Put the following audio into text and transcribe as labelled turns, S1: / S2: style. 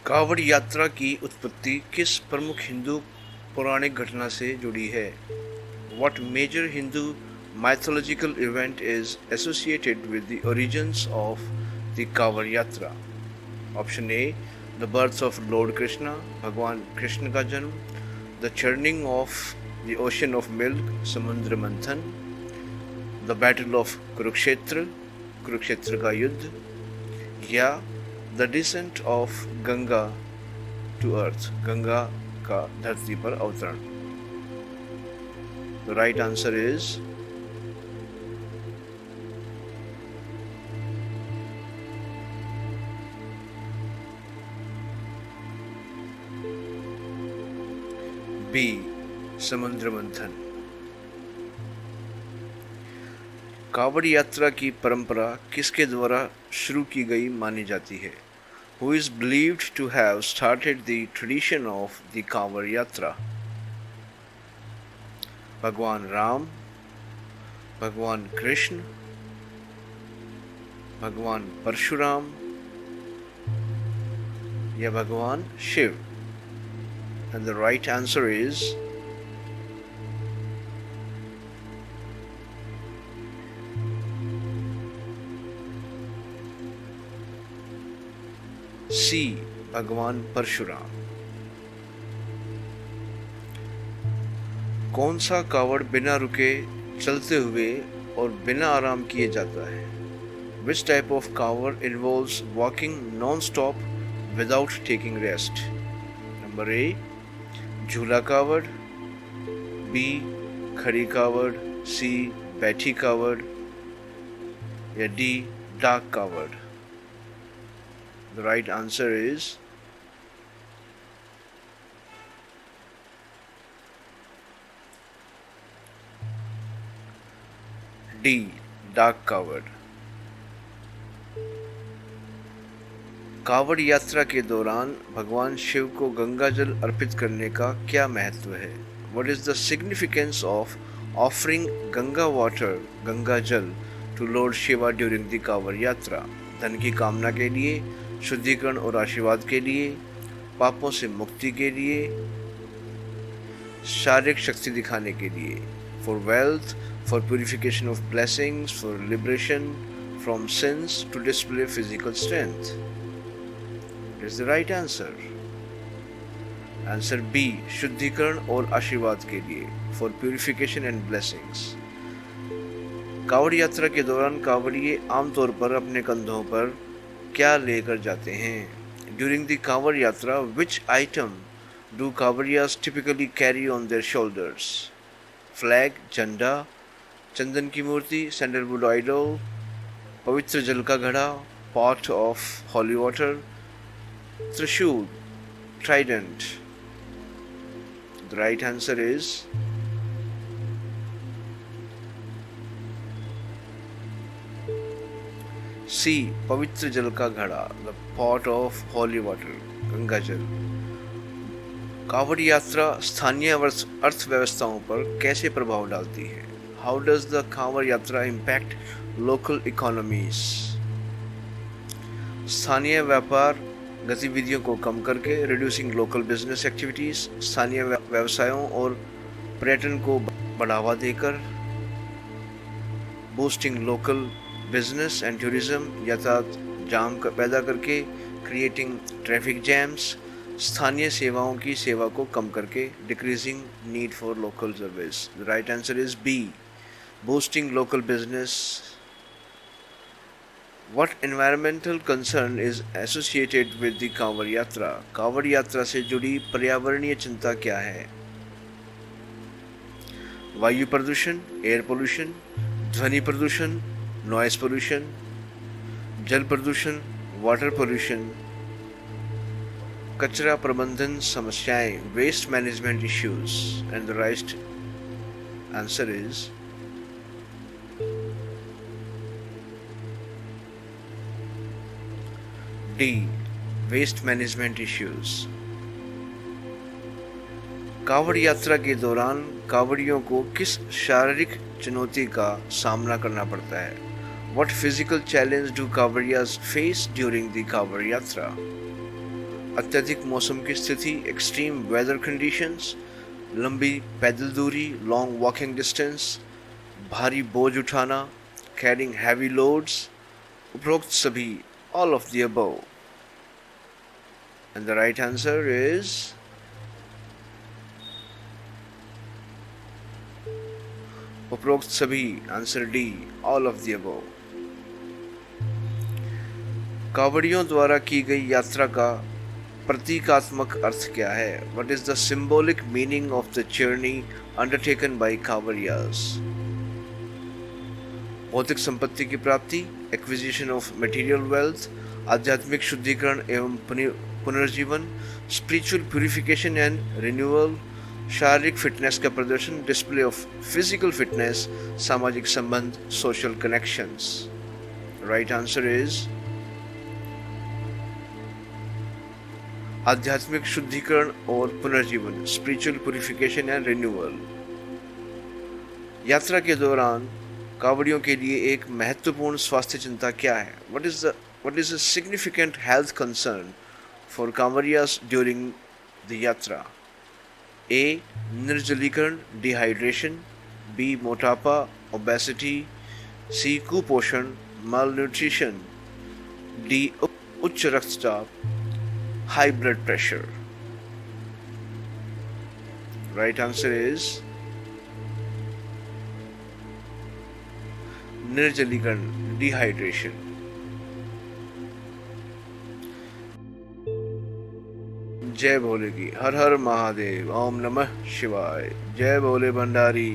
S1: कावड़ यात्रा की उत्पत्ति किस प्रमुख हिंदू पौराणिक घटना से जुड़ी है? What major Hindu mythological event is associated with the origins of the Kavar Yatra? Option A, the birth of Lord Krishna, भगवान कृष्ण का जन्म, the churning of the ocean of milk, समुद्र मंथन, the battle of Kurukshetra, Kurukshetra का युद्ध, या the descent of Ganga to earth, Ganga का धरती पर अवतरण। The right answer is B, समुद्र मंथन। कावड़ यात्रा की परंपरा किसके द्वारा शुरू की गई मानी जाती है? Who is believed to have started the tradition of the Kanwar यात्रा? भगवान राम, भगवान कृष्ण, भगवान परशुराम, या भगवान Shiv? And the right answer is C, भगवान परशुराम। कौन सा कावड़ बिना रुके चलते हुए और बिना आराम किए जाता है? Which type of कावड़ involves walking non-stop without taking rest? Number A, झूला कावड़, B, खड़ी कावड़, C, बैठी कावड़, या D, डाक कावड़? The right answer is D, डाक कावड़। कावड़ यात्रा के दौरान भगवान शिव को गंगा जल अर्पित करने का क्या महत्व है? What is the significance of offering Ganga water, Ganga जल to Lord Shiva during the कावड़ यात्रा? धन की कामना के लिए, शुद्धिकरण और आशीर्वाद के लिए, पापों से मुक्ति के लिए, शारीरिक शक्ति दिखाने के लिए, for wealth, for purification of blessings, for liberation from sins, to display physical strength? Is the right answer. Answer B, शुद्धिकरण और आशीर्वाद के लिए, फॉर प्यूरिफिकेशन एंड ब्लेसिंग्स। कावड़ यात्रा के दौरान कावड़िए आमतौर पर अपने कंधों पर क्या लेकर जाते हैं? ड्यूरिंग द कावड़ यात्रा विच आइटम डू कावड़ियाज typically carry on their shoulders? Flag, झंडा, चंदन की मूर्ति, सैंडलवुड आइडल, पवित्र जल का घड़ा, पॉट ऑफ हॉली वाटर, त्रिशूल, trident? The right answer is C, पवित्र जल का घड़ा, the pot of holy water, Ganga जल। कावड़ यात्रा स्थानीय अर्थव्यवस्थाओं पर कैसे प्रभाव डालती है? हाउ डज द कावड़ यात्रा इम्पैक्ट लोकल इकोनॉमीज? स्थानीय व्यापार गतिविधियों को कम करके, रिड्यूसिंग लोकल बिजनेस एक्टिविटीज, स्थानीय व्यवसायों और पर्यटन को बढ़ावा देकर, boosting local business and tourism, यातायात जाम पैदा करके, क्रिएटिंग ट्रैफिक जैम्स, स्थानीय सेवाओं की सेवा को कम करके, decreasing need for local service? The right answer is B, boosting local business. What environmental concern is associated with the Kanwar Yatra? Kanwar यात्रा से जुड़ी पर्यावरणीय चिंता क्या है? वायु प्रदूषण, एयर पोल्यूशन, ध्वनि प्रदूषण, नॉइस पोल्यूशन, जल प्रदूषण, वाटर पोल्यूशन, कचरा प्रबंधन समस्याएं, waste management issues? And the right answer is D, waste management issues. कावड़ यात्रा के दौरान कावड़ियों को किस शारीरिक चुनौती का सामना करना पड़ता है? What physical challenge do Kavadiyas face during the Kavar Yatra? अत्यधिक मौसम की स्थिति, एक्सट्रीम वेदर कंडीशंस, लंबी पैदल दूरी, लॉन्ग वॉकिंग डिस्टेंस, भारी बोझ उठाना, कैरिंग हैवी लोड्स, उपरोक्त सभी, all of the above. And the right answer is उपरोक्त सभी, answer D, all of the above. कावड़ियों द्वारा की गई यात्रा का प्रतीकात्मक अर्थ क्या है? What is the symbolic meaning of the journey undertaken by कावड़ियास? भौतिक संपत्ति की प्राप्ति, एक्विजिशन ऑफ मटेरियल वेल्थ, आध्यात्मिक शुद्धिकरण एवं पुनर्जीवन, स्पिरिचुअल प्यूरिफिकेशन एंड रिन्यूअल, शारीरिक फिटनेस का प्रदर्शन, डिस्प्ले ऑफ फिजिकल फिटनेस, सामाजिक संबंध, social connections. Right answer is आध्यात्मिक शुद्धिकरण और पुनर्जीवन, स्पिरिचुअल प्यूरिफिकेशन एंड रिन्यूअल. यात्रा के दौरान कावड़ियों के लिए एक महत्वपूर्ण स्वास्थ्य चिंता क्या है? What is a significant health concern for Kanwarias during the yatra? A. निर्जलीकरण, dehydration. B. मोटापा, obesity. C. कुपोषण, malnutrition. D. उच्च रक्तचाप, high blood pressure. Right answer is निर्जलीकरण, dehydration. जय भोले की, हर हर महादेव, ओम नमः शिवाय, जय भोले भंडारी.